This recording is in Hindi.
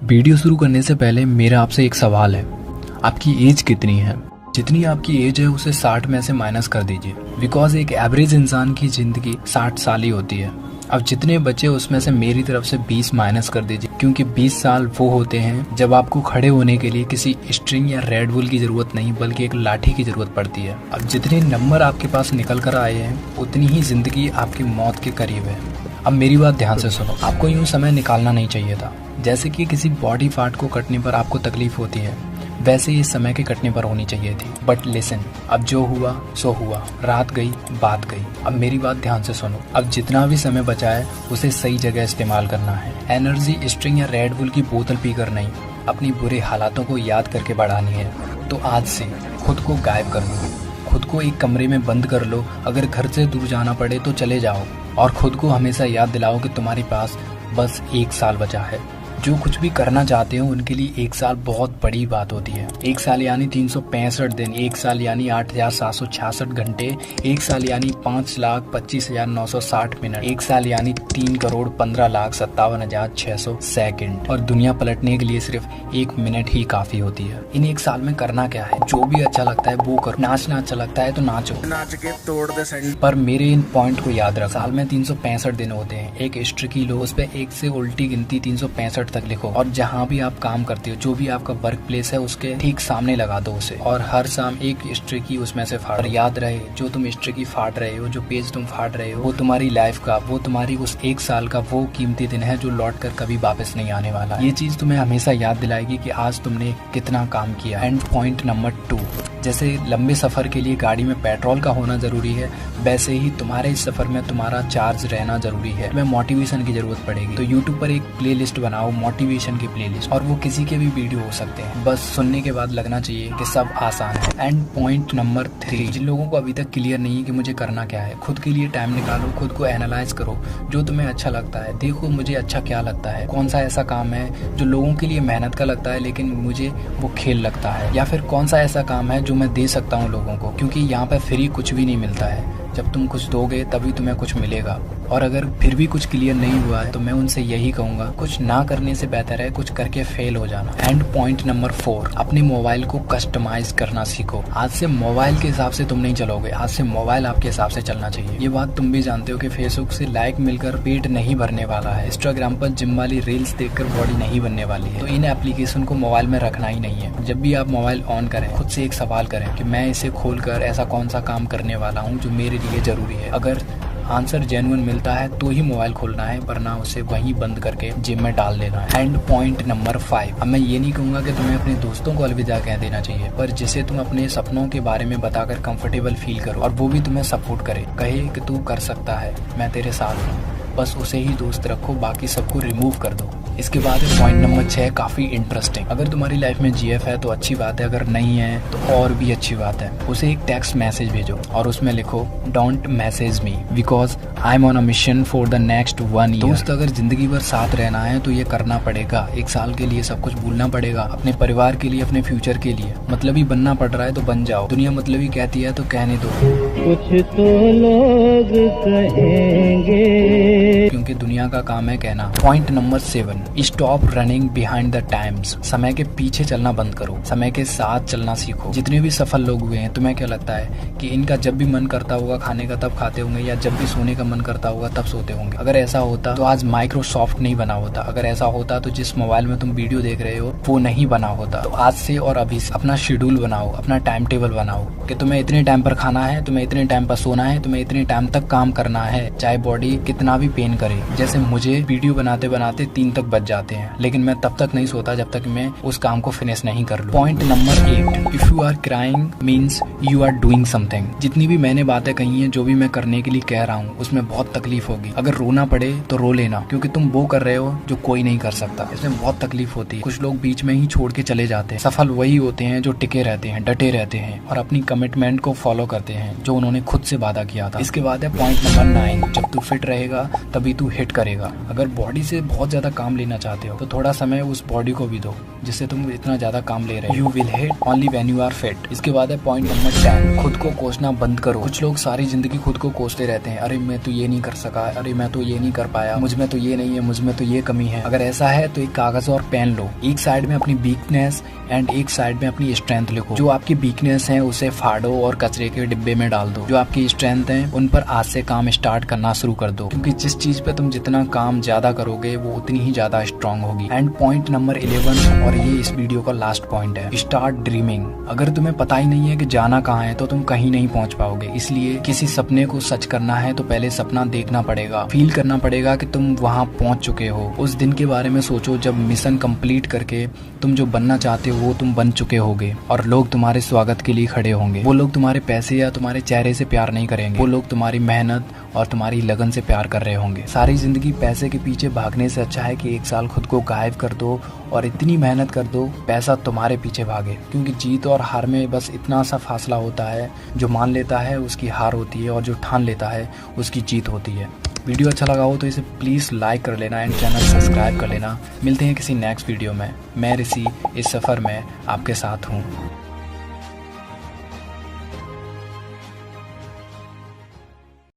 वीडियो शुरू करने से पहले मेरा आपसे एक सवाल है, आपकी एज कितनी है? जितनी आपकी एज है उसे 60 में से माइनस कर दीजिए, बिकॉज एक एवरेज इंसान की ज़िंदगी 60 साल ही होती है। अब जितने बचे उसमें से मेरी तरफ से 20 माइनस कर दीजिए, क्योंकि 20 साल वो होते हैं जब आपको खड़े होने के लिए किसी स्ट्रिंग या रेड बुल की ज़रूरत नहीं बल्कि एक लाठी की ज़रूरत पड़ती है। अब जितने नंबर आपके पास निकल कर आए हैं उतनी ही ज़िंदगी आपकी मौत के करीब है। अब मेरी बात ध्यान से सुनो, आपको यूँ समय निकालना नहीं चाहिए था। जैसे कि किसी बॉडी पार्ट को कटने पर आपको तकलीफ होती है, वैसे ही समय के कटने पर होनी चाहिए थी। बट लिसन, अब जो हुआ सो हुआ, रात गई बात गई। अब मेरी बात ध्यान से सुनो, अब जितना भी समय बचा है उसे सही जगह इस्तेमाल करना है। एनर्जी स्ट्रिंग या रेड बुल की बोतल पीकर नहीं, अपनी बुरे हालातों को याद करके बढ़ानी है। तो आज से खुद को गायब कर लो, खुद को एक कमरे में बंद कर लो। अगर घर से दूर जाना पड़े तो चले जाओ, और खुद को हमेशा याद दिलाओ कि तुम्हारे पास बस 1 साल बचा है। जो कुछ भी करना चाहते हो उनके लिए 1 साल बहुत बड़ी बात होती है। 1 साल यानी 365 दिन, 1 साल यानी 8766 घंटे, 1 साल यानी 5,25,960 मिनट, 1 साल यानी 3,15,57,600 सेकंड। और दुनिया पलटने के लिए सिर्फ 1 मिनट ही काफी होती है। इन 1 साल में करना क्या है? जो भी अच्छा लगता है वो करो। नाचना अच्छा लगता है तो नाचो, नाच के तोड़ दे सेंड। पर मेरे इन पॉइंट को याद रख, साल में 365 दिन होते हैं। एक हिस्ट्री लो, उस पर 1 से उल्टी गिनती 365 तक लिखो, और जहाँ भी आप काम करते हो, जो भी आपका वर्क प्लेस है उसके ठीक सामने लगा दो उसे, और हर शाम एक हिस्ट्री की उसमें से फाड़। और याद रहे, जो तुम हिस्ट्री की फाड़ रहे हो, जो पेज तुम फाड़ रहे हो, वो तुम्हारी लाइफ का, वो तुम्हारी उस 1 साल का वो कीमती दिन है जो लौट कर कभी वापस नहीं आने वाला। ये चीज तुम्हें हमेशा याद दिलाएगी कि आज तुमने कितना काम किया। एंड पॉइंट नंबर 2, जैसे लंबे सफर के लिए गाड़ी में पेट्रोल का होना जरूरी है, वैसे ही तुम्हारे इस सफर में तुम्हारा चार्ज रहना जरूरी है। तुम्हें मोटिवेशन की जरूरत पड़ेगी, तो यूट्यूब पर एक प्लेलिस्ट बनाओ, मोटिवेशन की प्लेलिस्ट, और वो किसी के भी वीडियो हो सकते हैं। बस सुनने के बाद लगना चाहिए कि सब आसान है। एंड पॉइंट नंबर 3, जिन लोगों को अभी तक क्लियर नहीं है कि मुझे करना क्या है, खुद के लिए टाइम निकालो, खुद को एनालाइज करो। जो तुम्हें अच्छा लगता है देखो, मुझे अच्छा क्या लगता है, कौन सा ऐसा काम है जो लोगों के लिए मेहनत का लगता है लेकिन मुझे वो खेल लगता है, या फिर कौन सा ऐसा काम है जो मैं दे सकता हूँ लोगों को, क्योंकि यहाँ पे फ्री कुछ भी नहीं मिलता है। जब तुम कुछ दोगे तभी तुम्हें कुछ मिलेगा। और अगर फिर भी कुछ क्लियर नहीं हुआ है तो मैं उनसे यही कहूंगा, कुछ ना करने से बेहतर है कुछ करके फेल हो जाना। एंड पॉइंट नंबर 4, अपने मोबाइल को कस्टमाइज करना सीखो। आज से मोबाइल के हिसाब से तुम नहीं चलोगे, आज से मोबाइल आपके हिसाब से चलना चाहिए। ये बात तुम भी जानते हो कि फेसबुक से लाइक मिलकर पेट नहीं भरने वाला है, इंस्टाग्राम पर जिम वाली रील्स देखकर बॉडी नहीं बनने वाली है। तो इन एप्लीकेशन को मोबाइल में रखना ही नहीं है। जब भी आप मोबाइल ऑन करें, खुद से एक सवाल करें कि मैं इसे खोलकर ऐसा कौन सा काम करने वाला हूँ जो मेरे लिए जरूरी है। अगर आंसर जेन्युइन मिलता है तो ही मोबाइल खोलना है, वरना उसे वहीं बंद करके जेब में डाल देना है। एंड पॉइंट नंबर 5, अब मैं ये नहीं कहूंगा कि तुम्हें अपने दोस्तों को अलविदा कह देना चाहिए, पर जिसे तुम अपने सपनों के बारे में बताकर कंफर्टेबल फील करो और वो भी तुम्हें सपोर्ट करे, कहे कि तू कर सकता है, मैं तेरे साथ हूँ, बस उसे ही दोस्त रखो, बाकी सबको रिमूव कर दो। इसके बाद है पॉइंट नंबर 6, काफी इंटरेस्टिंग। अगर तुम्हारी लाइफ में जीएफ है तो अच्छी बात है, अगर नहीं है तो और भी अच्छी बात है। उसे एक टेक्स्ट मैसेज भेजो और उसमें लिखो, don't message me because I am on a mission for the next 1 year. दोस्त, अगर जिंदगी भर साथ रहना है तो ये करना पड़ेगा। 1 साल के लिए सब कुछ भूलना पड़ेगा, अपने परिवार के लिए, अपने फ्यूचर के लिए। मतलबी बनना पड़ रहा है तो बन जाओ, दुनिया मतलबी कहती है तो कहने दो। कुछ तो लोग कहेंगे, क्योंकि दुनिया का काम है कहना। Point number 7, stop running behind the times. समय के पीछे चलना बंद करो, समय के साथ चलना सीखो। जितने भी सफल लोग हुए हैं, तुम्हें क्या लगता है कि इनका जब भी मन करता होगा खाने का तब खाते होंगे, या जब भी सोने का मन करता होगा तब सोते होंगे? अगर ऐसा होता तो आज माइक्रोसॉफ्ट नहीं बना होता। अगर ऐसा होता तो जिस मोबाइल में तुम वीडियो देख रहे हो वो नहीं बना होता। तो आज से और अभी से अपना शेड्यूल बनाओ, अपना टाइम टेबल बनाओ कि तुम्हें इतने टाइम पर खाना है, तुम्हें इतने टाइम पर सोना है, तुम्हें इतने टाइम तक काम करना है, चाहे बॉडी कितना भी पेन करे। जैसे मुझे वीडियो बनाते बनाते 3 तक बज जाते हैं, लेकिन मैं तब तक नहीं सोता जब तक मैं उस काम को फिनिश नहीं कर लूं। Point number 8, if you are crying means you are doing something. जितनी भी मैंने बातें कही हैं, जो भी मैं करने के लिए कह रहा हूँ, उसमें बहुत तकलीफ होगी। अगर रोना पड़े तो रो लेना, क्योंकि तुम वो कर रहे हो जो कोई नहीं कर सकता। इसमें बहुत तकलीफ होती है। कुछ लोग बीच में ही छोड़ के चले जाते हैं। सफल वही होते हैं जो टिके रहते हैं, डटे रहते हैं और अपनी कमिटमेंट को फॉलो करते हैं जो उन्होंने खुद से वादा किया था। इसके बाद है पॉइंट नंबर 9, जब तू फिट रहेगा तभी तू हिट करेगा। अगर बॉडी से बहुत ज्यादा काम लेने लेना चाहते हो तो थोड़ा समय उस बॉडी को भी दो जिससे तुम इतना ज्यादा काम ले रहे हो। You will hit only when you are fit. इसके बाद है पॉइंट नंबर 10, खुद को कोसना बंद करो। कुछ लोग सारी जिंदगी खुद को कोसते रहते हैं, अरे मैं तो ये नहीं कर सका, अरे मैं तो ये नहीं कर पाया, मुझ में तो ये नहीं है, मुझ में तो ये कमी है। अगर ऐसा है तो एक कागज और पेन लो, एक साइड में अपनी वीकनेस एंड एक साइड में अपनी स्ट्रेंथ लिखो। जो आपकी वीकनेस है उसे फाड़ो और कचरे के डिब्बे में डाल दो। जो आपकी स्ट्रेंथ है उन पर आज से काम स्टार्ट करना शुरू कर दो, क्योंकि जिस चीज पे तुम जितना काम ज्यादा करोगे वो उतनी ही ज्यादा स्ट्रांग होगी। एंड पॉइंट नंबर 11, और ये इस वीडियो का लास्ट पॉइंट है, स्टार्ट ड्रीमिंग। अगर तुम्हें पता ही नहीं है कि जाना कहाँ है तो तुम कहीं नहीं पहुंच पाओगे। इसलिए किसी सपने को सच करना है तो पहले सपना देखना पड़ेगा, फील करना पड़ेगा कि तुम वहां पहुंच चुके हो। उस दिन के बारे में सोचो जब मिशन कंप्लीट करके तुम जो बनना चाहते हो वो तुम बन चुके होगे और लोग तुम्हारे स्वागत के लिए खड़े होंगे। वो लोग तुम्हारे पैसे या तुम्हारे चेहरे से प्यार नहीं करेंगे, वो लोग तुम्हारी मेहनत और तुम्हारी लगन से प्यार कर रहे होंगे। सारी जिंदगी पैसे के पीछे भागने से अच्छा है कि एक साल खुद को गायब कर दो और इतनी मेहनत कर दो पैसा तुम्हारे पीछे भागे। क्योंकि जीत और हार में बस इतना सा फासला होता है, जो मान लेता है उसकी हार होती है और जो ठान लेता है उसकी जीत होती है। वीडियो अच्छा लगा हो तो इसे प्लीज़ लाइक कर लेना एंड चैनल सब्सक्राइब कर लेना। मिलते हैं किसी नेक्स्ट वीडियो में। मैं ऋषि इस सफ़र में आपके साथ हूँ।